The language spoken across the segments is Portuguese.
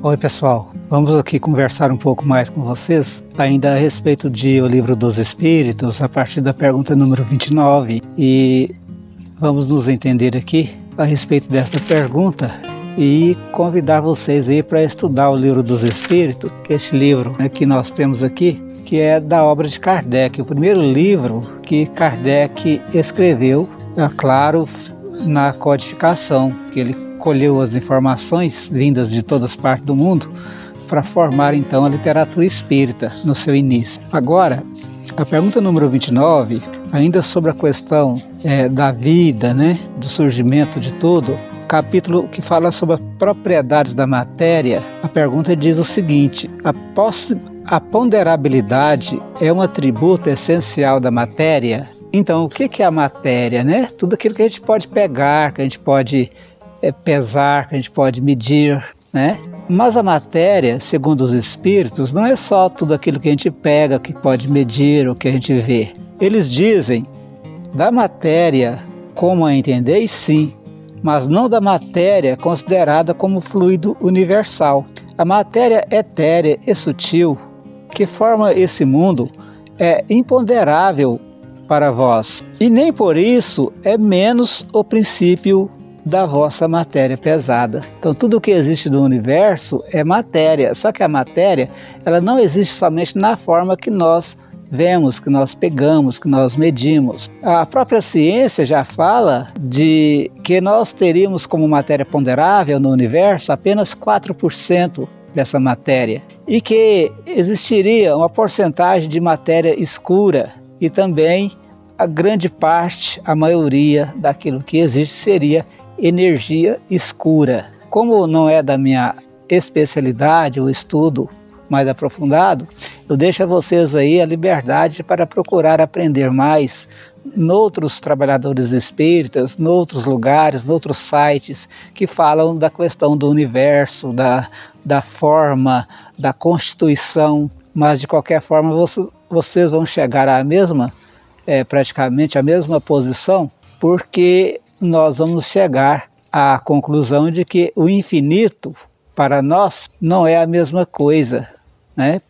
Oi pessoal, vamos aqui conversar um pouco mais com vocês, ainda a respeito de O Livro dos Espíritos, a partir da pergunta número 29, e vamos nos entender aqui a respeito desta pergunta e convidar vocês aí para estudar O Livro dos Espíritos, que é este livro que nós temos aqui, que é da obra de Kardec, o primeiro livro que Kardec escreveu, é claro, na codificação, que ele colheu as informações vindas de todas as partes do mundo para formar então a literatura espírita no seu início. Agora, a pergunta número 29, ainda sobre a questão da vida, do surgimento de tudo, capítulo que fala sobre as propriedades da matéria, a pergunta diz o seguinte: a ponderabilidade é um atributo essencial da matéria? Então, o que é a matéria, Tudo aquilo que a gente pode pegar, que a gente pode pesar, que a gente pode medir, Mas a matéria, segundo os espíritos, não é só tudo aquilo que a gente pega, que pode medir, ou que a gente vê. Eles dizem da matéria como a entendeis, sim, mas não da matéria considerada como fluido universal. A matéria etérea e sutil que forma esse mundo é imponderável para vós, e nem por isso é menos o princípio da vossa matéria pesada. Então tudo o que existe do universo é matéria, só que a matéria ela não existe somente na forma que nós vemos, que nós pegamos, que nós medimos. A própria ciência já fala de que nós teríamos como matéria ponderável no universo apenas 4% dessa matéria, e que existiria uma porcentagem de matéria escura, e também a grande parte, a maioria daquilo que existe seria energia escura. Como não é da minha especialidade, o estudo mais aprofundado, eu deixo a vocês aí a liberdade para procurar aprender mais noutros trabalhadores espíritas, noutros lugares, noutros sites que falam da questão do universo, da forma, da constituição, mas de qualquer forma vocês vão chegar à mesma, praticamente a mesma posição, porque nós vamos chegar à conclusão de que o infinito para nós não é a mesma coisa,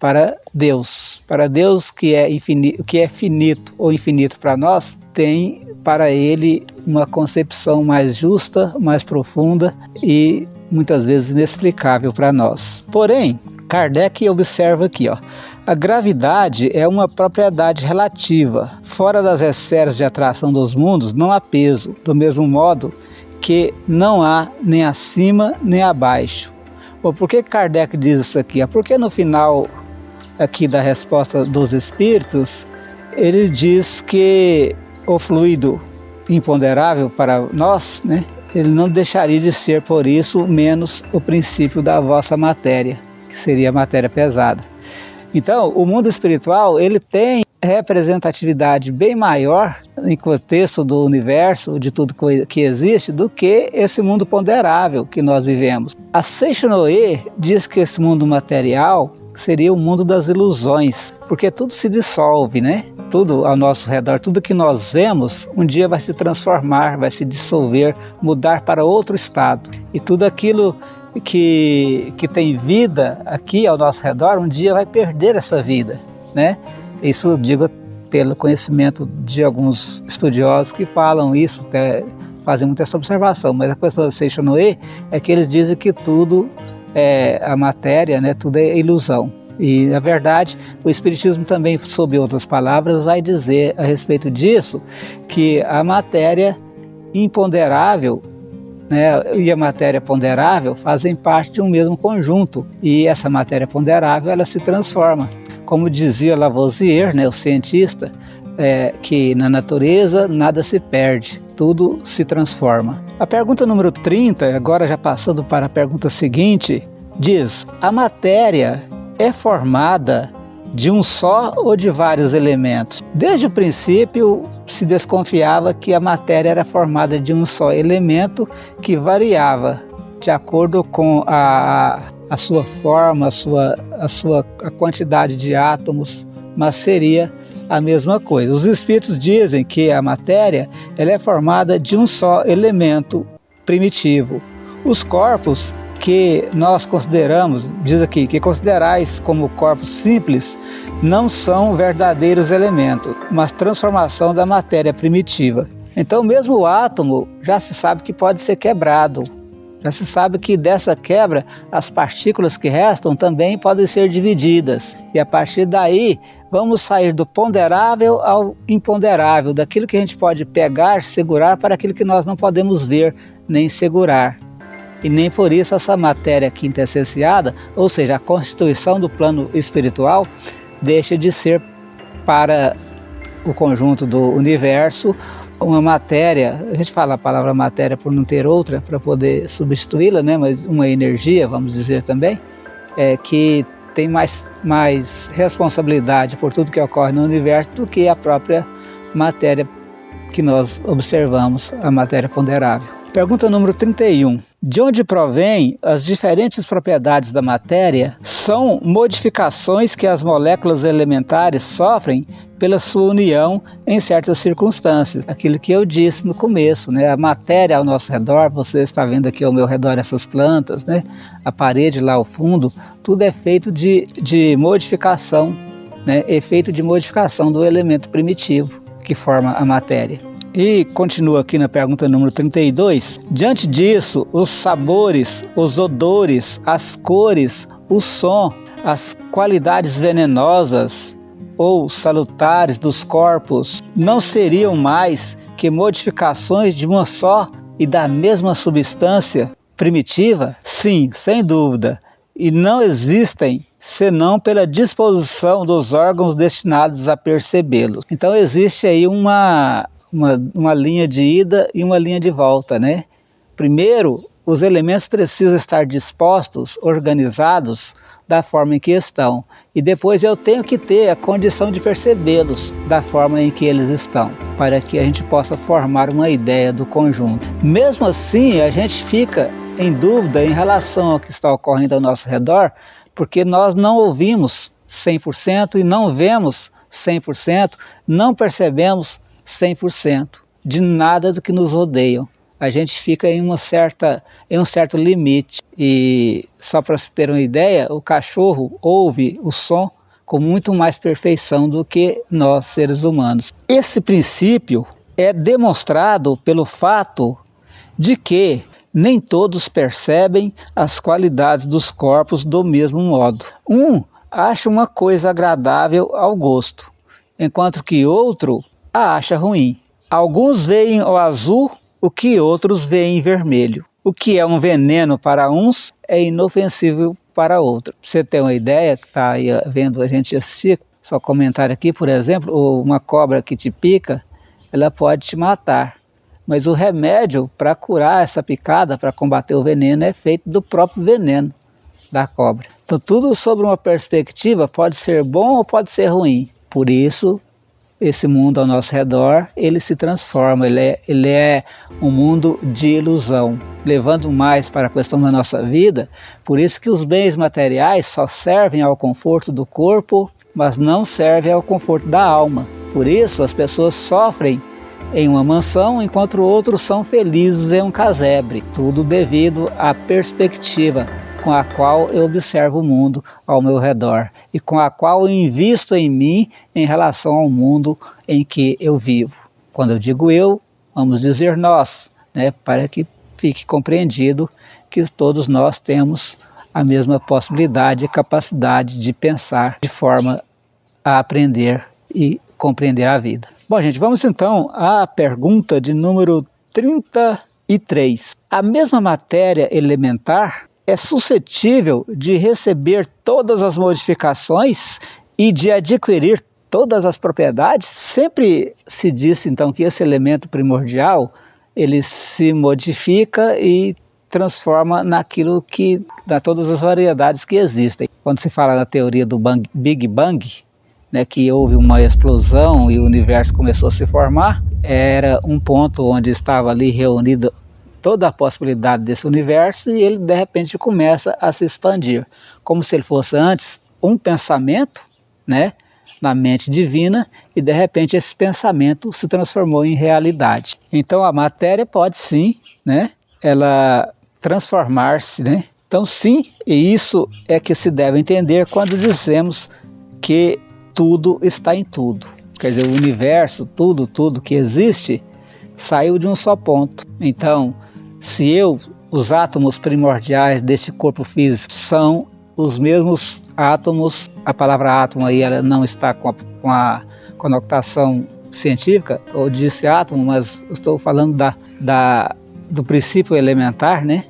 para Deus. Para Deus, que é infinito, que é finito ou infinito para nós, tem para ele uma concepção mais justa, mais profunda e muitas vezes inexplicável para nós. Porém, Kardec observa aqui, a gravidade é uma propriedade relativa. Fora das esferas de atração dos mundos não há peso, do mesmo modo que não há nem acima nem abaixo. Bom, por que Kardec diz isso aqui? Porque no final aqui da resposta dos espíritos, ele diz que o fluido imponderável para nós, ele não deixaria de ser por isso menos o princípio da vossa matéria, que seria a matéria pesada. Então, o mundo espiritual, ele tem representatividade bem maior em contexto do universo, de tudo que existe, do que esse mundo ponderável que nós vivemos. A Seixonoe diz que esse mundo material seria o mundo das ilusões, porque tudo se dissolve, Tudo ao nosso redor, tudo que nós vemos, um dia vai se transformar, vai se dissolver, mudar para outro estado. E tudo aquilo que tem vida aqui ao nosso redor, um dia vai perder essa vida, Isso eu digo pelo conhecimento de alguns estudiosos que falam isso, fazem muita essa observação, mas a questão da Seixonoe é que eles dizem que tudo a matéria, tudo é ilusão. E, na verdade, o Espiritismo também, sob outras palavras, vai dizer a respeito disso, que a matéria imponderável, e a matéria ponderável fazem parte de um mesmo conjunto. E essa matéria ponderável, ela se transforma. Como dizia Lavoisier, o cientista, que na natureza nada se perde, tudo se transforma. A pergunta número 30, agora já passando para a pergunta seguinte, diz: a matéria é formada de um só ou de vários elementos? Desde o princípio se desconfiava que a matéria era formada de um só elemento que variava de acordo com a sua forma, a quantidade de átomos, mas seria a mesma coisa. Os espíritos dizem que a matéria ela é formada de um só elemento primitivo. Os corpos que nós consideramos, diz aqui, que considerais como corpos simples, não são verdadeiros elementos, mas transformação da matéria primitiva. Então, mesmo o átomo já se sabe que pode ser quebrado. Já se sabe que dessa quebra, as partículas que restam também podem ser divididas. E a partir daí, vamos sair do ponderável ao imponderável, daquilo que a gente pode pegar, segurar, para aquilo que nós não podemos ver nem segurar. E nem por isso essa matéria quintessenciada, ou seja, a constituição do plano espiritual, deixa de ser para o conjunto do universo uma matéria, a gente fala a palavra matéria por não ter outra para poder substituí-la, né? Mas uma energia, vamos dizer também, que tem mais responsabilidade por tudo que ocorre no universo do que a própria matéria que nós observamos, a matéria ponderável. Pergunta número 31. De onde provém as diferentes propriedades da matéria? São modificações que as moléculas elementares sofrem pela sua união em certas circunstâncias. Aquilo que eu disse no começo, né? A matéria ao nosso redor, você está vendo aqui ao meu redor essas plantas, né? A parede lá ao fundo, tudo é feito de modificação, né? Efeito de modificação do elemento primitivo que forma a matéria. E continua aqui na pergunta número 32. Diante disso, os sabores, os odores, as cores, o som, as qualidades venenosas ou salutares dos corpos não seriam mais que modificações de uma só e da mesma substância primitiva? Sim, sem dúvida. E não existem senão pela disposição dos órgãos destinados a percebê-los. Então existe aí uma linha de ida e uma linha de volta, né? Primeiro, os elementos precisam estar dispostos, organizados da forma em que estão. E depois eu tenho que ter a condição de percebê-los da forma em que eles estão, para que a gente possa formar uma ideia do conjunto. Mesmo assim, a gente fica em dúvida em relação ao que está ocorrendo ao nosso redor, porque nós não ouvimos 100% e não vemos 100%, não percebemos 100% de nada do que nos rodeiam. A gente fica em um certo limite. E só para se ter uma ideia, o cachorro ouve o som com muito mais perfeição do que nós, seres humanos. Esse princípio é demonstrado pelo fato de que nem todos percebem as qualidades dos corpos do mesmo modo. Um acha uma coisa agradável ao gosto, enquanto que outro a acha ruim. Alguns veem o azul o que outros veem vermelho. O que é um veneno para uns é inofensível para outros. Pra você ter uma ideia, que está aí vendo a gente assistir, só comentário aqui, por exemplo, uma cobra que te pica, ela pode te matar. Mas o remédio para curar essa picada, para combater o veneno, é feito do próprio veneno da cobra. Então tudo sobre uma perspectiva pode ser bom ou pode ser ruim. Por isso, esse mundo ao nosso redor, ele se transforma, ele é um mundo de ilusão. Levando mais para a questão da nossa vida, por isso que os bens materiais só servem ao conforto do corpo, mas não servem ao conforto da alma. Por isso as pessoas sofrem em uma mansão, enquanto outros são felizes em um casebre. Tudo devido à perspectiva com a qual eu observo o mundo ao meu redor e com a qual eu invisto em mim em relação ao mundo em que eu vivo. Quando eu digo eu, vamos dizer nós, né, para que fique compreendido que todos nós temos a mesma possibilidade e capacidade de pensar de forma a aprender e compreender a vida. Bom, gente, vamos então à pergunta de número 33. A mesma matéria elementar é suscetível de receber todas as modificações e de adquirir todas as propriedades? Sempre se disse então que esse elemento primordial, ele se modifica e transforma naquilo que, dá todas as variedades que existem. Quando se fala na teoria do Big Bang, né, que houve uma explosão e o universo começou a se formar, era um ponto onde estava ali reunida toda a possibilidade desse universo e ele de repente começa a se expandir, como se ele fosse antes um pensamento, né, na mente divina, e de repente esse pensamento se transformou em realidade. Então a matéria pode sim, né, ela transformar-se, né, Então sim, e isso é que se deve entender quando dizemos que tudo está em tudo. Quer dizer, o universo, tudo que existe, saiu de um só ponto. Então, os átomos primordiais deste corpo físico são os mesmos átomos, a palavra átomo aí ela não está com a conotação científica, ou disse átomo, mas eu estou falando do princípio elementar, né?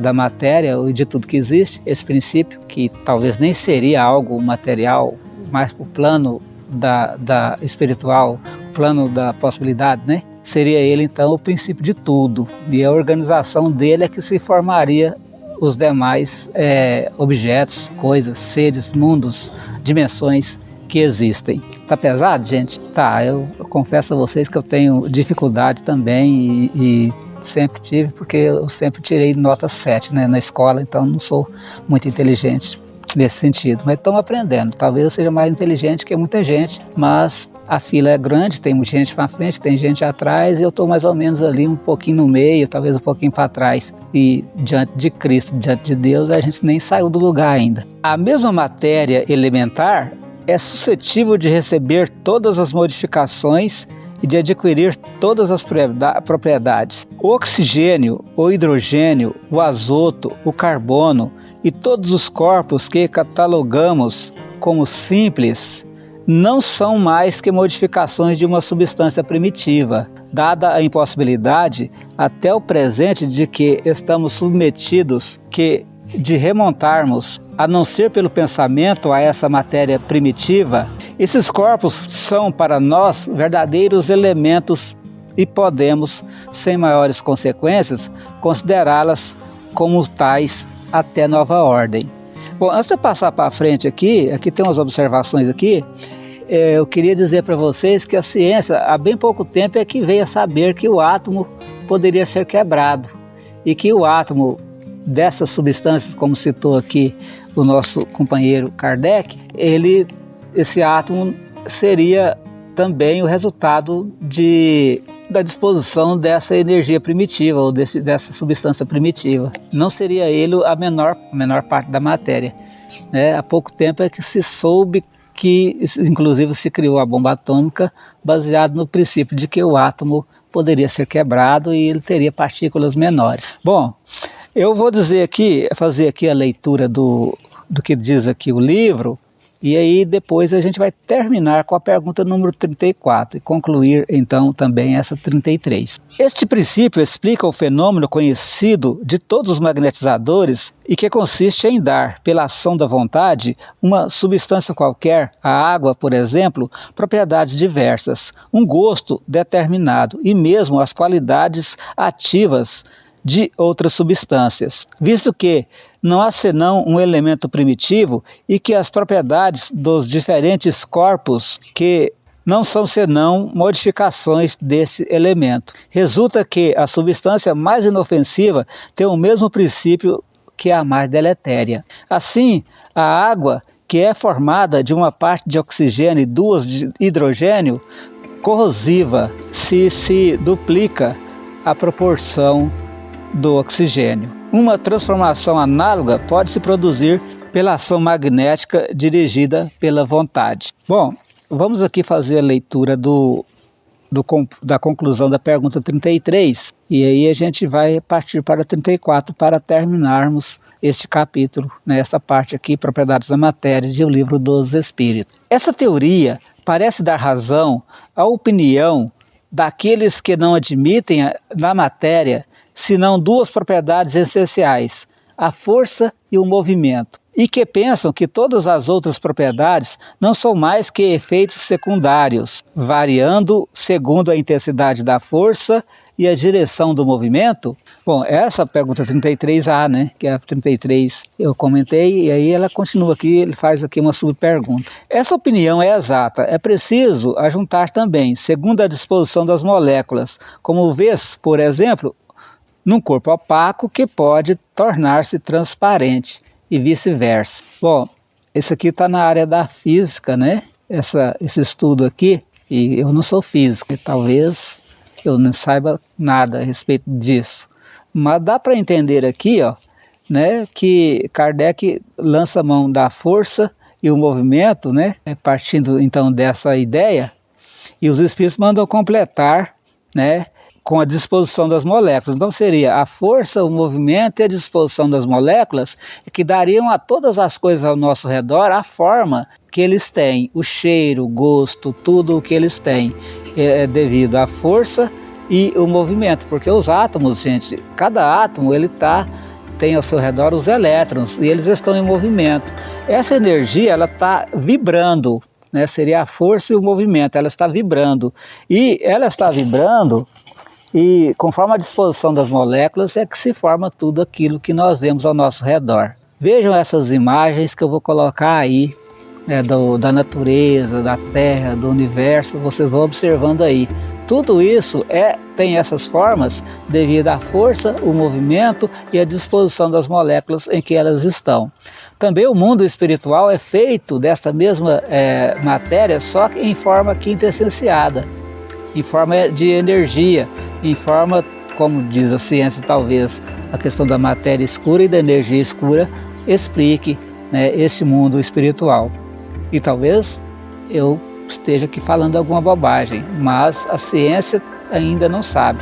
Da matéria ou de tudo que existe, esse princípio, que talvez nem seria algo material, mas o plano da espiritual, o plano da possibilidade, né? Seria ele então o princípio de tudo, e a organização dele é que se formaria os demais objetos, coisas, seres, mundos, dimensões que existem. Tá pesado, gente? Tá, eu confesso a vocês que eu tenho dificuldade também e sempre tive, porque eu sempre tirei nota 7, né, na escola, então não sou muito inteligente nesse sentido, mas estamos aprendendo. Talvez eu seja mais inteligente que muita gente, mas a fila é grande, tem muita gente para frente, tem gente atrás, e eu estou mais ou menos ali um pouquinho no meio, talvez um pouquinho para trás. E diante de Cristo, diante de Deus, a gente nem saiu do lugar ainda. A mesma matéria elementar é suscetível de receber todas as modificações e de adquirir todas as propriedades. O oxigênio, o hidrogênio, o azoto, o carbono e todos os corpos que catalogamos como simples não são mais que modificações de uma substância primitiva, dada a impossibilidade até o presente de que estamos submetidos de remontarmos, a não ser pelo pensamento, a essa matéria primitiva. Esses corpos são para nós verdadeiros elementos e podemos, sem maiores consequências, considerá-las como tais até nova ordem. Bom, antes de passar para frente aqui tem umas observações aqui. Eu queria dizer para vocês que a ciência, há bem pouco tempo, é que veio a saber que o átomo poderia ser quebrado e que o átomo dessas substâncias, como citou aqui o nosso companheiro Kardec, esse átomo seria também o resultado da disposição dessa energia primitiva ou dessa substância primitiva. Não seria ele a menor parte da matéria, né? Há pouco tempo é que se soube que, inclusive, se criou a bomba atômica baseado no princípio de que o átomo poderia ser quebrado e ele teria partículas menores. Bom, eu vou fazer aqui a leitura do que diz aqui o livro, e aí depois a gente vai terminar com a pergunta número 34 e concluir então também essa 33. Este princípio explica o fenômeno conhecido de todos os magnetizadores e que consiste em dar, pela ação da vontade, uma substância qualquer, a água, por exemplo, propriedades diversas, um gosto determinado e mesmo as qualidades ativas de outras substâncias, visto que não há senão um elemento primitivo e que as propriedades dos diferentes corpos que não são senão modificações desse elemento. Resulta que a substância mais inofensiva tem o mesmo princípio que a mais deletéria. Assim, a água, que é formada de uma parte de oxigênio e duas de hidrogênio, corrosiva se duplica a proporção do oxigênio. Uma transformação análoga pode se produzir pela ação magnética dirigida pela vontade. Bom, vamos aqui fazer a leitura da conclusão da pergunta 33 e aí a gente vai partir para 34 para terminarmos este capítulo, nessa parte aqui, Propriedades da Matéria, de O Livro dos Espíritos. Essa teoria parece dar razão à opinião daqueles que não admitem na matéria senão duas propriedades essenciais, a força e o movimento, e que pensam que todas as outras propriedades não são mais que efeitos secundários, variando segundo a intensidade da força e a direção do movimento. Bom, essa pergunta 33A, né, que é a 33 eu comentei, e aí ela continua aqui, ele faz aqui uma subpergunta. Essa opinião é exata, é preciso ajuntar também, segundo a disposição das moléculas, como vês, por exemplo, num corpo opaco que pode tornar-se transparente e vice-versa. Bom, esse aqui está na área da física, né? Esse estudo aqui, e eu não sou físico, e talvez eu não saiba nada a respeito disso. Mas dá para entender aqui, ó, né, que Kardec lança a mão da força e o movimento, né, partindo então dessa ideia, e os espíritos mandam completar, né, com a disposição das moléculas. Então seria a força, o movimento e a disposição das moléculas que dariam a todas as coisas ao nosso redor a forma que eles têm, o cheiro, o gosto, tudo o que eles têm é devido à força e o movimento, porque os átomos, gente, cada átomo tem ao seu redor os elétrons e eles estão em movimento. Essa energia ela está vibrando, né? Seria a força e o movimento, ela está vibrando. E ela está vibrando e conforme a disposição das moléculas é que se forma tudo aquilo que nós vemos ao nosso redor. Vejam essas imagens que eu vou colocar aí, da natureza, da Terra, do universo, vocês vão observando aí. Tudo isso tem essas formas devido à força, o movimento e a disposição das moléculas em que elas estão. Também o mundo espiritual é feito desta mesma matéria, só que em forma quintessenciada, em forma de energia, em forma, como diz a ciência, talvez a questão da matéria escura e da energia escura explique, né, este mundo espiritual. E talvez eu esteja aqui falando alguma bobagem, mas a ciência ainda não sabe.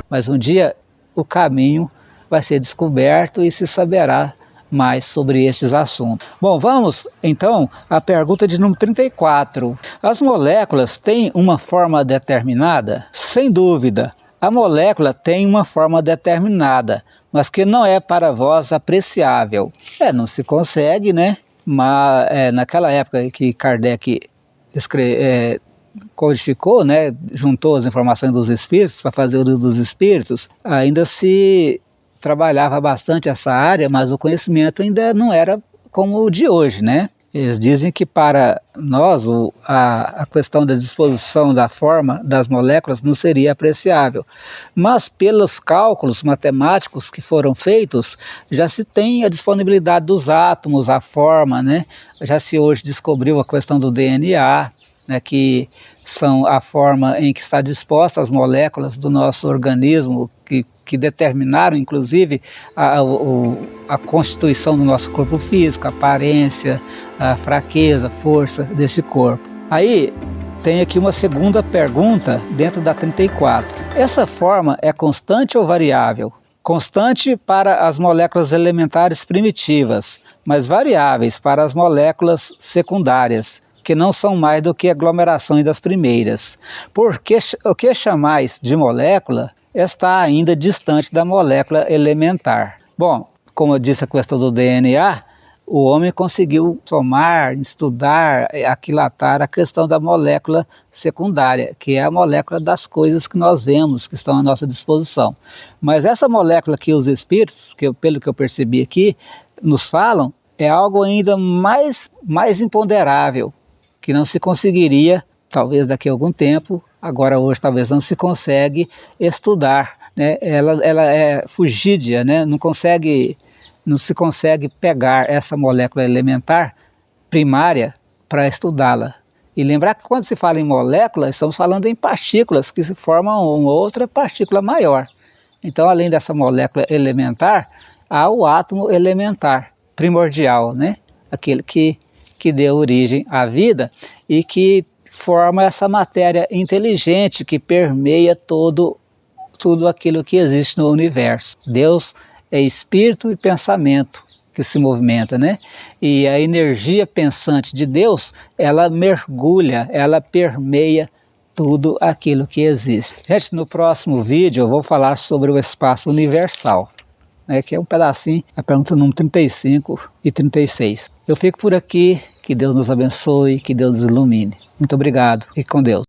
Mas um dia o caminho vai ser descoberto e se saberá mais sobre estes assuntos. Bom, vamos então à pergunta de número 34. As moléculas têm uma forma determinada? Sem dúvida, a molécula tem uma forma determinada, mas que não é para vós apreciável. Não se consegue, né? Mas naquela época que Kardec codificou, né, juntou as informações dos espíritos para fazer o livro dos espíritos, ainda se trabalhava bastante essa área, mas o conhecimento ainda não era como o de hoje, né? Eles dizem que para nós a questão da disposição da forma das moléculas não seria apreciável, mas pelos cálculos matemáticos que foram feitos, já se tem a disponibilidade dos átomos, a forma, né? Já se hoje descobriu a questão do DNA, né, que são a forma em que está disposta as moléculas do nosso organismo, que determinaram, inclusive, a constituição do nosso corpo físico, a aparência, a fraqueza, a força desse corpo. Aí tem aqui uma segunda pergunta dentro da 34. Essa forma é constante ou variável? Constante para as moléculas elementares primitivas, mas variáveis para as moléculas secundárias, que não são mais do que aglomerações das primeiras. Porque o que chamais de molécula está ainda distante da molécula elementar. Bom, como eu disse a questão do DNA, o homem conseguiu somar, estudar, aquilatar a questão da molécula secundária, que é a molécula das coisas que nós vemos, que estão à nossa disposição. Mas essa molécula que os espíritos, pelo que eu percebi aqui, nos falam, é algo ainda mais imponderável, que não se conseguiria, talvez daqui a algum tempo, agora hoje talvez não se consegue estudar, né? Ela é fugídia, né? Não se consegue pegar essa molécula elementar primária para estudá-la. E lembrar que quando se fala em molécula, estamos falando em partículas que se formam uma outra partícula maior. Então, além dessa molécula elementar, há o átomo elementar, primordial, né? Aquele que deu origem à vida e que forma essa matéria inteligente que permeia tudo aquilo que existe no universo. Deus é espírito e pensamento que se movimenta, né? E a energia pensante de Deus, ela mergulha, ela permeia tudo aquilo que existe. Gente, no próximo vídeo eu vou falar sobre o espaço universal, que é um pedacinho, a pergunta número 35 e 36. Eu fico por aqui, que Deus nos abençoe, que Deus nos ilumine. Muito obrigado, fique com Deus.